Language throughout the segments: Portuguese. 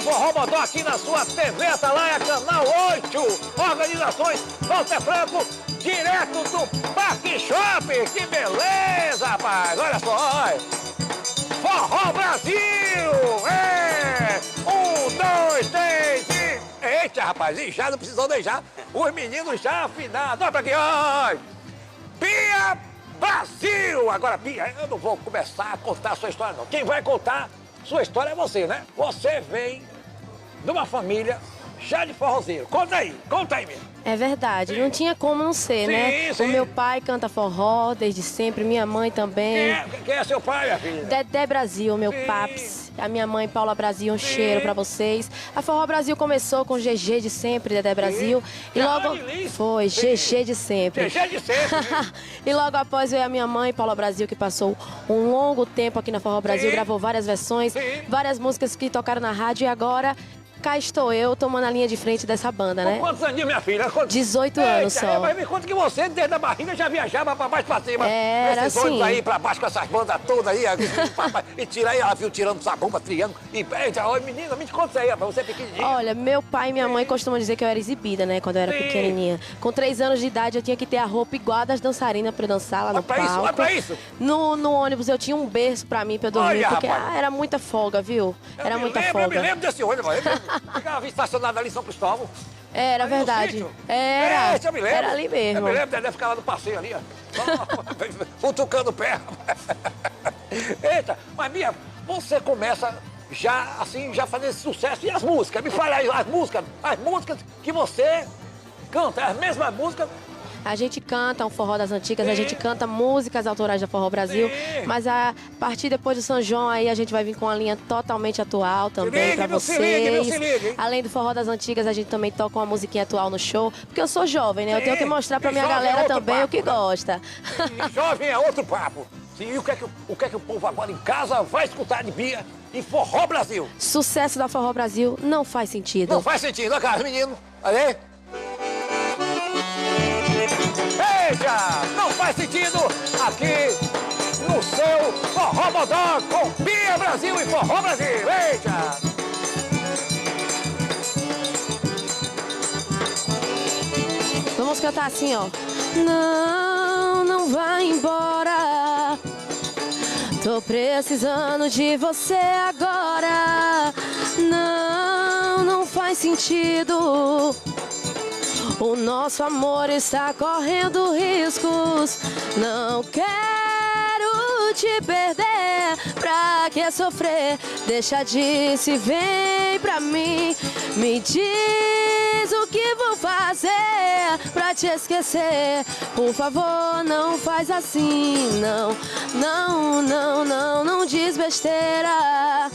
Forró Bodó aqui na sua TV Atalaia, canal 8. Organizações Walter Franco, direto do Parque Shopping. Que beleza, rapaz. Olha só, olha. Forró Brasil! É! 1, 2, 3 e... Eita, rapaz, e já não precisou deixar os meninos já afinados. Olha pra aqui, olha! Pia Brasil! Agora, Pia, eu não vou começar a contar a sua história, não. Quem vai contar sua história é você, né? Você vem de uma família já de forrozeiro. Conta aí mesmo. É verdade, não tinha como não ser, né? Sim. O meu pai canta forró desde sempre, minha mãe também. Quem é seu pai, minha filha? Dedé Brasil, meu paps. A minha mãe, Paula Brasil, um cheiro pra vocês. A Forró Brasil começou com GG de sempre, Dedé Brasil. E logo... Foi, GG de sempre. GG de sempre. E logo após veio a minha mãe, Paula Brasil, que passou um longo tempo aqui na Forró Brasil, gravou várias versões, várias músicas que tocaram na rádio e agora... Cá estou eu, tomando a linha de frente dessa banda, né? Quantos aninhos, minha filha? 18 anos só. Mas me conta que você, desde a barriga, já viajava pra baixo, pra cima. Era esses ônibus assim. aí, pra baixo, com essas bandas todas aí. E tira aí, ela viu tirando sabão, triângulo. E, olha, menina, me conta isso aí, rapaz, você é pequenininha. Olha, meu pai e minha mãe costumam dizer que eu era exibida, né? Quando eu era pequenininha. Com 3 anos de idade, eu tinha que ter a roupa igual a das dançarinas pra eu dançar lá no palco. Olha pra isso. No ônibus eu tinha um berço pra mim, pra eu dormir, Olha, porque rapaz. Era muita folga, viu? Era muita folga. Eu me lembro desse ônibus, eu ficava estacionado ali em São Cristóvão. Era verdade. Era. Eu me lembro. Era ali mesmo. Eu me lembro, Dedé ficava lá no passeio ali, ó. Futucando o pé. Eita, mas Bia, você começa já, assim, já fazendo sucesso. E as músicas? Me fala aí, as músicas que você canta, as mesmas músicas. A gente canta um forró das antigas, a gente canta músicas autorais da Forró Brasil, mas a partir depois do São João aí a gente vai vir com uma linha totalmente atual também pra vocês. Se liga. Além do forró das antigas, a gente também toca uma musiquinha atual no show, porque eu sou jovem, né? Eu tenho que mostrar pra minha galera também o que gosta. E jovem é outro papo. Sim, e o que é que o povo agora em casa vai escutar de Bia em Forró Brasil? Sucesso da Forró Brasil não faz sentido. Não faz sentido, olha cara, menino. Olha aí. Eita, não faz sentido aqui no seu Forró Bodó com Bia Brasil e Forró Brasil. Eita! Vamos cantar assim, ó. Não vai embora. Tô precisando de você agora. Não faz sentido. O nosso amor está correndo riscos. Não quero te perder. Pra que sofrer? Deixa disso e vem pra mim. Me diz o que vou fazer pra te esquecer. Por favor, não faz assim. Não diz besteira.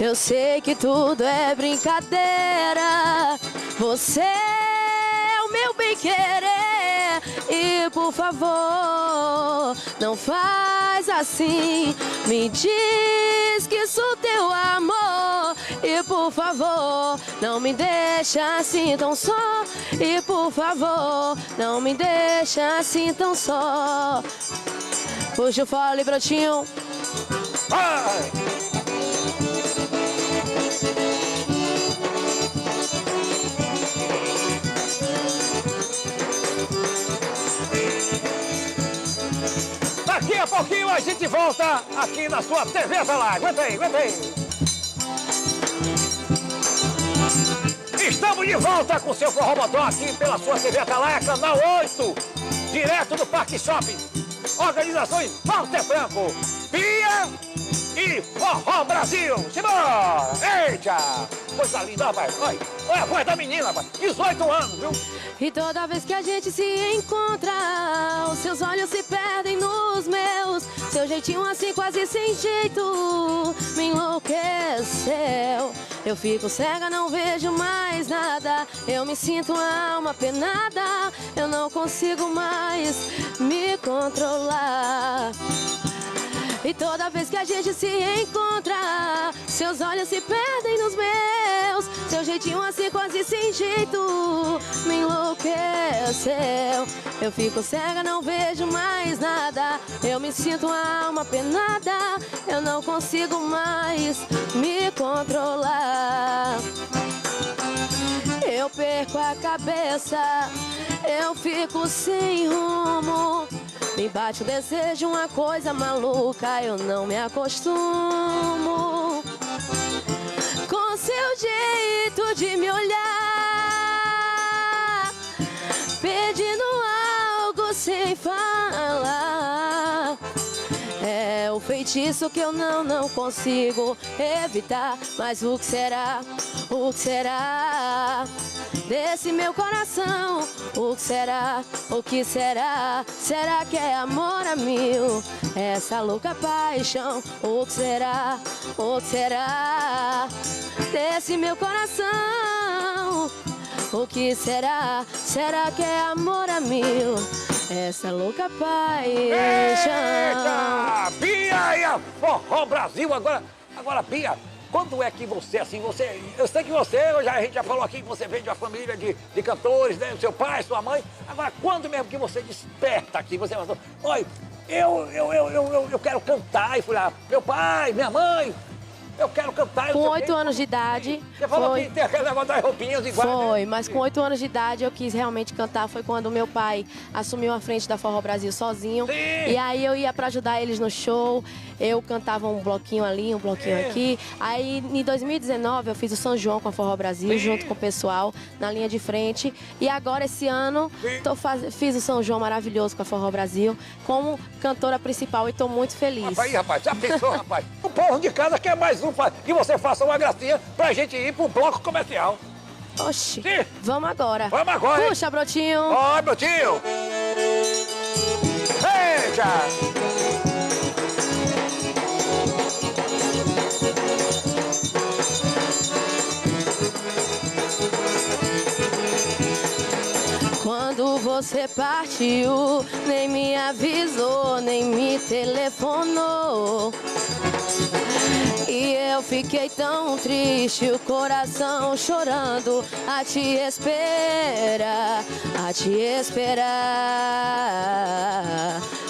Eu sei que tudo é brincadeira. Você é o meu bem-querer. E por favor, não faz assim. Me diz que sou teu amor. E por favor, não me deixa assim tão só. E por favor, não me deixa assim tão só. Puxa o fole, brotinho. Vai! Daqui a pouquinho a gente volta aqui na sua TV Atalaia. Aguenta aí. Estamos de volta com o seu Forró Bodó aqui pela sua TV Atalaia, canal 8, direto do Parque Shopping. Organizações Walter Franco, Bia e Forró Brasil. Simbora! Eita! Coisa linda, rapaz. Olha a voz da menina, rapaz. 18 anos, viu? E toda vez que a gente se encontra, os seus olhos se perdem nos meus. Seu jeitinho assim quase sem jeito me enlouqueceu. Eu fico cega, não vejo mais nada. Eu me sinto uma alma penada. Eu não consigo mais me controlar. E E toda vez que a gente se encontra, seus olhos se perdem nos meus. Seu jeitinho assim quase sem jeito me enlouqueceu. Eu fico cega, não vejo mais nada. Eu me sinto uma alma penada. Eu não consigo mais me controlar. Eu perco a cabeça, eu fico sem rumo. Me bate o desejo, uma coisa maluca, eu não me acostumo com seu jeito de me olhar, pedindo algo sem falar. É o feitiço que eu não consigo evitar. Mas o que será, o que será desse meu coração? O que será, o que será? Será que é amor a mil? Essa louca paixão. O que será, o que será desse meu coração? O que será, será que é amor a mil? Essa louca paixão. Eita! Bia e a Forró Brasil. Agora, Bia, quando é que você, assim, eu sei que você, a gente já falou aqui que você vem de uma família de cantores, né? Seu pai, sua mãe. Agora, quando mesmo que você desperta aqui, você falou, olha, eu quero cantar. E fui lá, meu pai, minha mãe, eu quero cantar. Com 8 anos de idade. Você falou que tem aquele negócio das roupinhas iguais. Foi, né? mas com 8 anos de idade eu quis realmente cantar. Foi quando meu pai assumiu a frente da Forró Brasil sozinho. Sim. E aí eu ia pra ajudar eles no show. Eu cantava um bloquinho ali, um bloquinho aqui. Aí em 2019 eu fiz o São João com a Forró Brasil, junto com o pessoal, na linha de frente. E agora esse ano fiz o São João maravilhoso com a Forró Brasil, como cantora principal e tô muito feliz. Rapaz, já pensou, rapaz? O povo de casa quer mais um, que você faça uma gracinha pra gente ir pro bloco comercial. Oxi, Sim. Vamos agora. Vamos agora, hein? Puxa, brotinho. Ó, brotinho. Eita! Quando você partiu, nem me avisou, nem me telefonou. E eu fiquei tão triste, o coração chorando, a te esperar, a te esperar.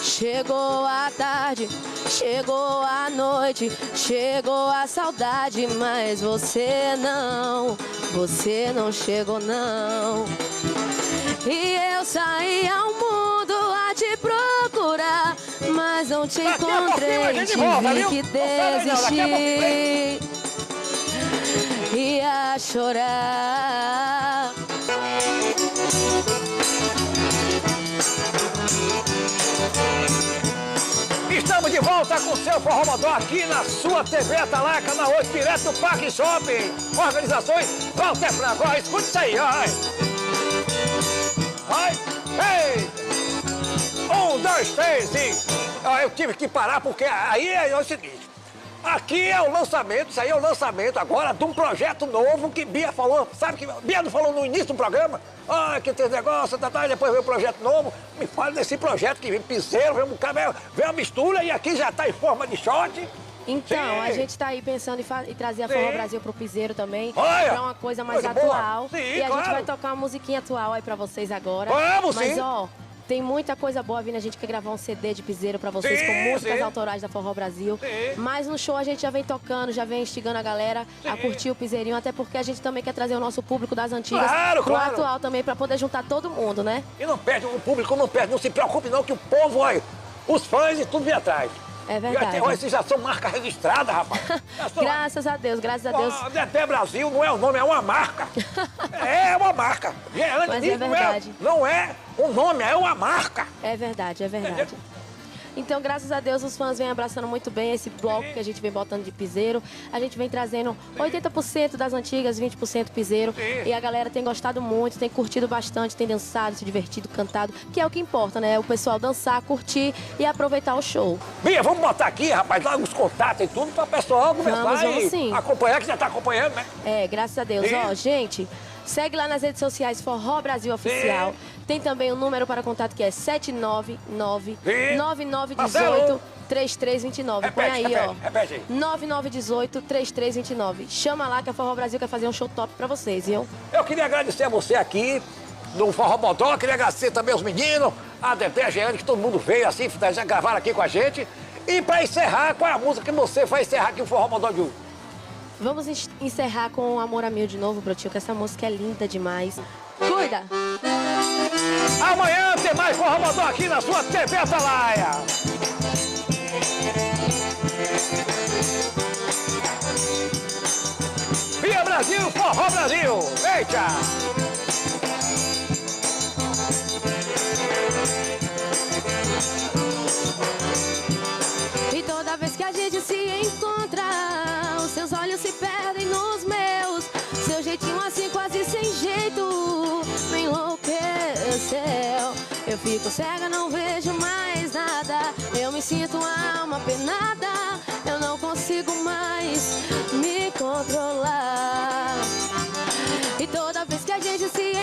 Chegou a tarde, chegou a noite, chegou a saudade, mas você não chegou não. E eu saí ao mundo a te procurar, mas não te encontrei, te vi que desisti, ia chorar. Estamos de volta com o seu Forró Modó aqui na sua TV Atalaia, canal 8, direto do Parque Shopping. Organizações Walter Franco. Ó, escute isso aí, ó. Vai, ei! 1, 2, 3 e... Ó, eu tive que parar porque aí é o seguinte. Aqui é o lançamento, isso aí é o lançamento agora de um projeto novo que Bia falou. Sabe que Bia não falou no início do programa? Ah, que tem negócio, e depois veio o projeto novo. Me fala desse projeto que vem piseiro, vem um cabelo, vem uma mistura e aqui já tá em forma de shot. Então, Sim. a gente tá aí pensando em trazer a Forró Brasil pro piseiro também. Olha, pra uma coisa mais coisa boa. atual. Sim, e a claro. gente vai tocar uma musiquinha atual aí pra vocês agora. Vamos, Mas, sim. ó, tem muita coisa boa vindo. A gente quer gravar um CD de piseiro pra vocês, Sim, com músicas sim. autorais da Forró Brasil. Sim. Mas no show a gente já vem tocando, já vem instigando a galera a curtir o piseirinho. Até porque a gente também quer trazer o nosso público das antigas Claro, pro claro. atual também, pra poder juntar todo mundo, né? E não perde, o público não perde, não se preocupe não, que o povo, olha, os fãs e tudo vem atrás. É verdade. E até, esses já são marca registrada, rapaz. Graças a Deus, graças a Deus. O DT Brasil não é o nome, é uma marca. É uma marca. Mas é verdade. Não é um nome, é uma marca. É verdade, é verdade. Então, graças a Deus, os fãs vêm abraçando muito bem esse bloco que a gente vem botando de piseiro. A gente vem trazendo 80% das antigas, 20% piseiro. Sim. E a galera tem gostado muito, tem curtido bastante, tem dançado, se divertido, cantado, que é o que importa, né? O pessoal dançar, curtir e aproveitar o show. Bia, vamos botar aqui, rapaz, lá os contatos e tudo para o pessoal começar Vamos e sim. acompanhar, que já está acompanhando, né? É, graças a Deus. Sim. Ó, gente, segue lá nas redes sociais Forró Brasil Oficial. Sim. Tem também o número para contato que é 799-9918-3080. 3329. Põe aí, repete aí. 9918-3329. Chama lá que a Forró Brasil quer fazer um show top pra vocês, viu? Eu queria agradecer a você aqui do Forró Bodó, queria agradecer também os meninos, a Dedé, a Jeane, que todo mundo veio assim, já gravaram aqui com a gente. E pra encerrar, qual é a música que você vai encerrar aqui o Forró Bodó de hoje? Vamos encerrar com Amor a Mil de novo, Brotinho, que essa música é linda demais. Cuida! Amanhã tem mais Forró Bodó aqui na sua TV Atalaia. Via Brasil, Forró Brasil! Eita! E toda vez que a gente se encontra, os seus olhos se perdem nos meus. Seu jeitinho assim quase sem jeito me enlouqueceu. Eu fico cega, não vejo mais nada. Eu me sinto a alma penada. Eu não consigo mais me controlar. E toda vez que a gente se